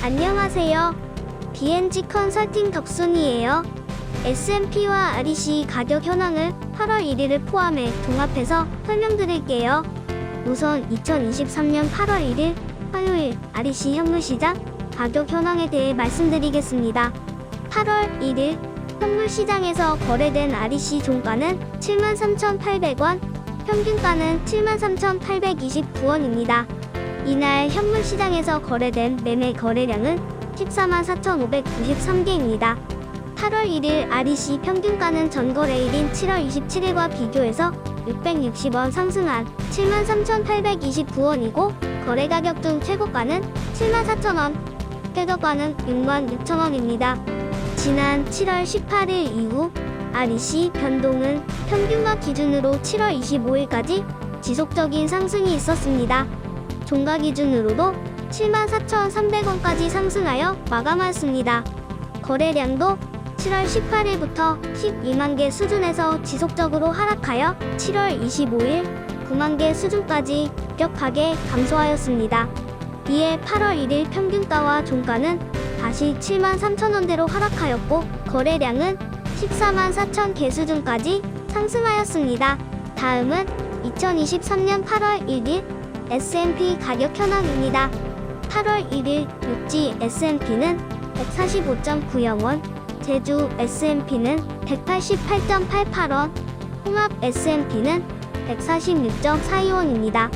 안녕하세요. BNG 컨설팅 덕순이에요. S&P와 REC 가격 현황을 8월 1일을 포함해 종합해서 설명드릴게요. 우선 2023년 8월 1일 화요일 REC 현물시장 가격 현황에 대해 말씀드리겠습니다. 8월 1일 현물시장에서 거래된 REC 종가는 73,800원, 평균가는 73,829원입니다. 이날 현물시장에서 거래된 매매 거래량은 144,593개입니다. 8월 1일 REC 평균가는 전거래일인 7월 27일과 비교해서 660원 상승한 73,829원이고 거래가격 중 최고가는 74,000원, 최저가는 66,000원입니다. 지난 7월 18일 이후 REC 변동은 평균가 기준으로 7월 25일까지 지속적인 상승이 있었습니다. 종가 기준으로도 74,300원까지 상승하여 마감하였습니다. 거래량도 7월 18일부터 12만 개 수준에서 지속적으로 하락하여 7월 25일 9만 개 수준까지 급격하게 감소하였습니다. 이에 8월 1일 평균가와 종가는 다시 73,000원대로 하락하였고 거래량은 14만 4천 개 수준까지 상승하였습니다. 다음은 2023년 8월 1일 S&P 가격 현황입니다. 8월 1일 육지 S&P는 145.90원, 제주 S&P는 188.88원, 홍합 S&P는 146.42원입니다.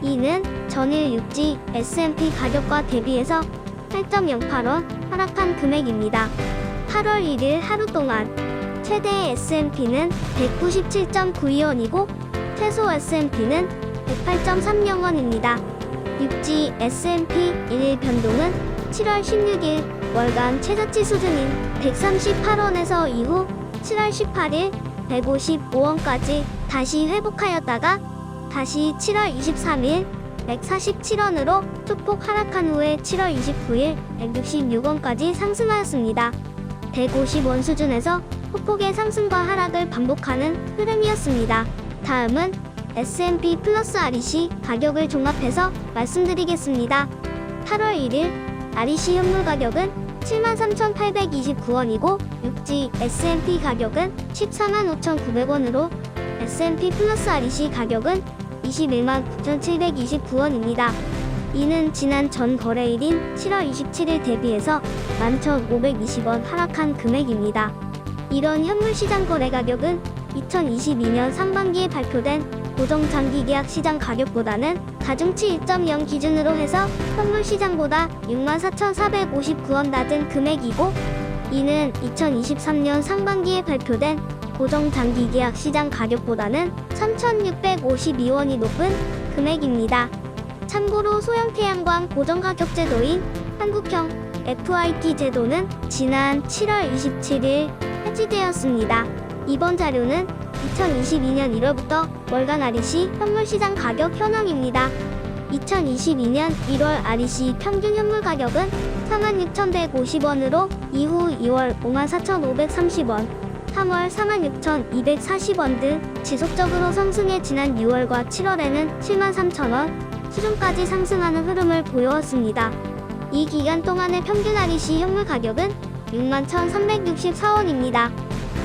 이는 전일 육지 S&P 가격과 대비해서 8.08원 하락한 금액입니다. 8월 1일 하루 동안 최대 S&P는 197.92원이고 최소 S&P는 108.30원입니다. 육지 S&P 1일 변동은 7월 16일 월간 최저치 수준인 138원에서 이후 7월 18일 155원까지 다시 회복하였다가 다시 7월 23일 147원으로 소폭 하락한 후에 7월 29일 166원까지 상승하였습니다. 150원 수준에서 소폭의 상승과 하락을 반복하는 흐름이었습니다. 다음은 S&P 플러스 REC 가격을 종합해서 말씀드리겠습니다. 8월 1일 REC 현물 가격은 73,829원이고 육지 S&P 가격은 145,900원으로 S&P 플러스 REC 가격은 21만 9,729원입니다. 이는 지난 전 거래일인 7월 27일 대비해서 11,520원 하락한 금액입니다. 이런 현물시장 거래 가격은 2022년 상반기에 발표된 고정장기계약 시장 가격보다는 가중치 1.0 기준으로 해서 현물시장보다 64,459원 낮은 금액이고 이는 2023년 상반기에 발표된 고정장기계약 시장 가격보다는 3,652원이 높은 금액입니다. 참고로 소형태양광 고정가격 제도인 한국형 FIT 제도는 지난 7월 27일 해지되었습니다. 이번 자료는 2022년 1월부터 월간 REC 현물시장 가격 현황입니다. 2022년 1월 REC 평균 현물 가격은 46,150원으로 이후 2월 54,530원, 3월 46,240원 등 지속적으로 상승해 지난 6월과 7월에는 73,000원 수준까지 상승하는 흐름을 보여왔습니다. 이 기간 동안의 평균 REC 현물 가격은 61,364원입니다.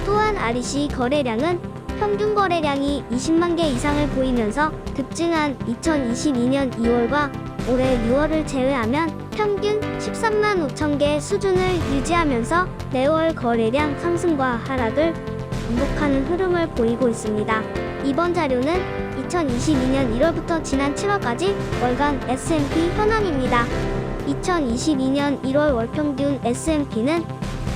또한 REC 거래량은 평균 거래량이 20만 개 이상을 보이면서 급증한 2022년 2월과 올해 6월을 제외하면 평균 13만 5천 개 수준을 유지하면서 매월 거래량 상승과 하락을 반복하는 흐름을 보이고 있습니다. 이번 자료는 2022년 1월부터 지난 7월까지 월간 S&P 현황입니다. 2022년 1월 월평균 S&P는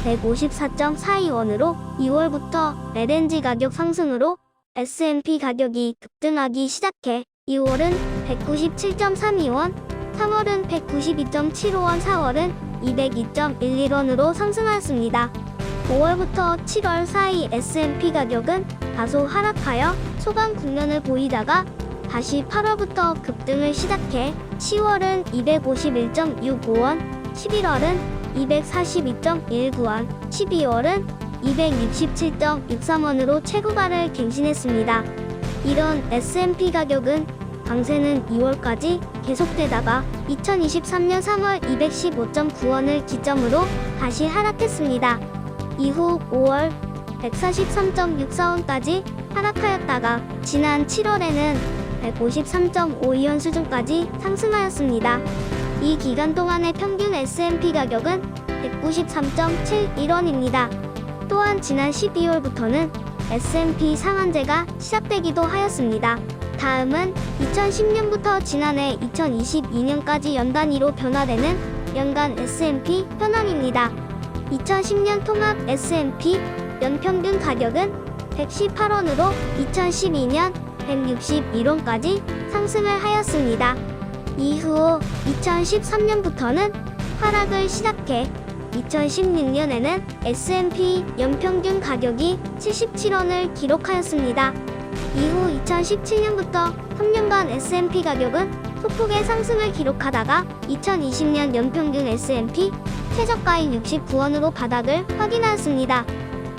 154.42원으로 2월부터 LNG 가격 상승으로 S&P 가격이 급등하기 시작해 2월은 197.32원, 3월은 192.75원, 4월은 202.11원으로 상승하였습니다. 5월부터 7월 사이 S&P 가격은 다소 하락하여 소강 국면을 보이다가 다시 8월부터 급등을 시작해 10월은 251.65원, 11월은 242.19원, 12월은 267.63원으로 최고가를 갱신했습니다. 이런 S&P 가격은 강세는 2월까지 계속되다가 2023년 3월 215.9원을 기점으로 다시 하락했습니다. 이후 5월 143.64원까지 하락하였다가 지난 7월에는 153.52원 수준까지 상승하였습니다. 이 기간 동안의 평균 S&P 가격은 193.71원입니다. 또한 지난 12월부터는 S&P 상한제가 시작되기도 하였습니다. 다음은 2010년부터 지난해 2022년까지 연단위로 변화되는 연간 S&P 현황입니다. 2010년 통합 S&P 연평균 가격은 118원으로 2012년 161원까지 상승을 하였습니다. 이후 2013년부터는 하락을 시작해 2016년에는 S&P 연평균 가격이 77원을 기록하였습니다. 이후 2017년부터 3년간 S&P 가격은 소폭의 상승을 기록하다가 2020년 연평균 S&P 최저가인 69원으로 바닥을 확인하였습니다.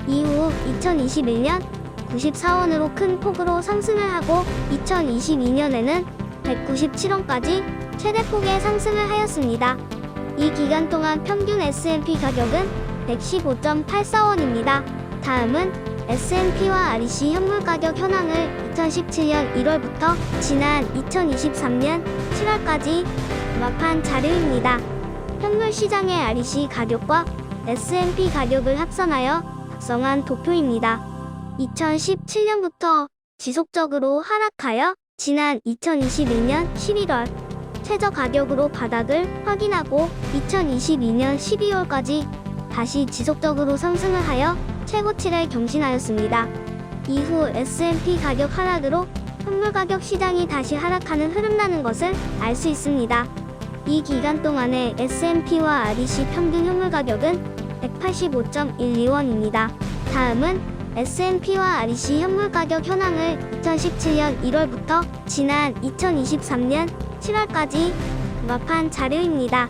이후 2021년 94원으로 큰 폭으로 상승을 하고 2022년에는 197원까지 최대폭의 상승을 하였습니다. 이 기간 동안 평균 S&P 가격은 115.84원입니다. 다음은 S&P와 REC 현물 가격 현황을 2017년 1월부터 지난 2023년 7월까지 종합한 자료입니다. 현물 시장의 REC 가격과 S&P 가격을 합산하여 작성한 도표입니다. 2017년부터 지속적으로 하락하여 지난 2021년 11월 최저 가격으로 바닥을 확인하고 2022년 12월까지 다시 지속적으로 상승을 하여 최고치를 경신하였습니다. 이후 S&P 가격 하락으로 현물 가격 시장이 다시 하락하는 흐름라는 것을 알 수 있습니다. 이 기간 동안의 S&P와 REC 평균 현물 가격은 185.12원입니다. 다음은 S&P와 REC 현물 가격 현황을 2017년 1월부터 지난 2023년 7월까지 종합한 자료입니다.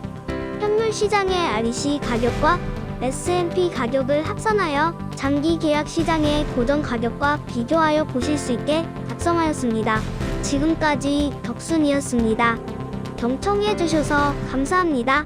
현물 시장의 REC 가격과 S&P 가격을 합산하여 장기 계약 시장의 고정 가격과 비교하여 보실 수 있게 작성하였습니다. 지금까지 덕순이었습니다. 경청해 주셔서 감사합니다.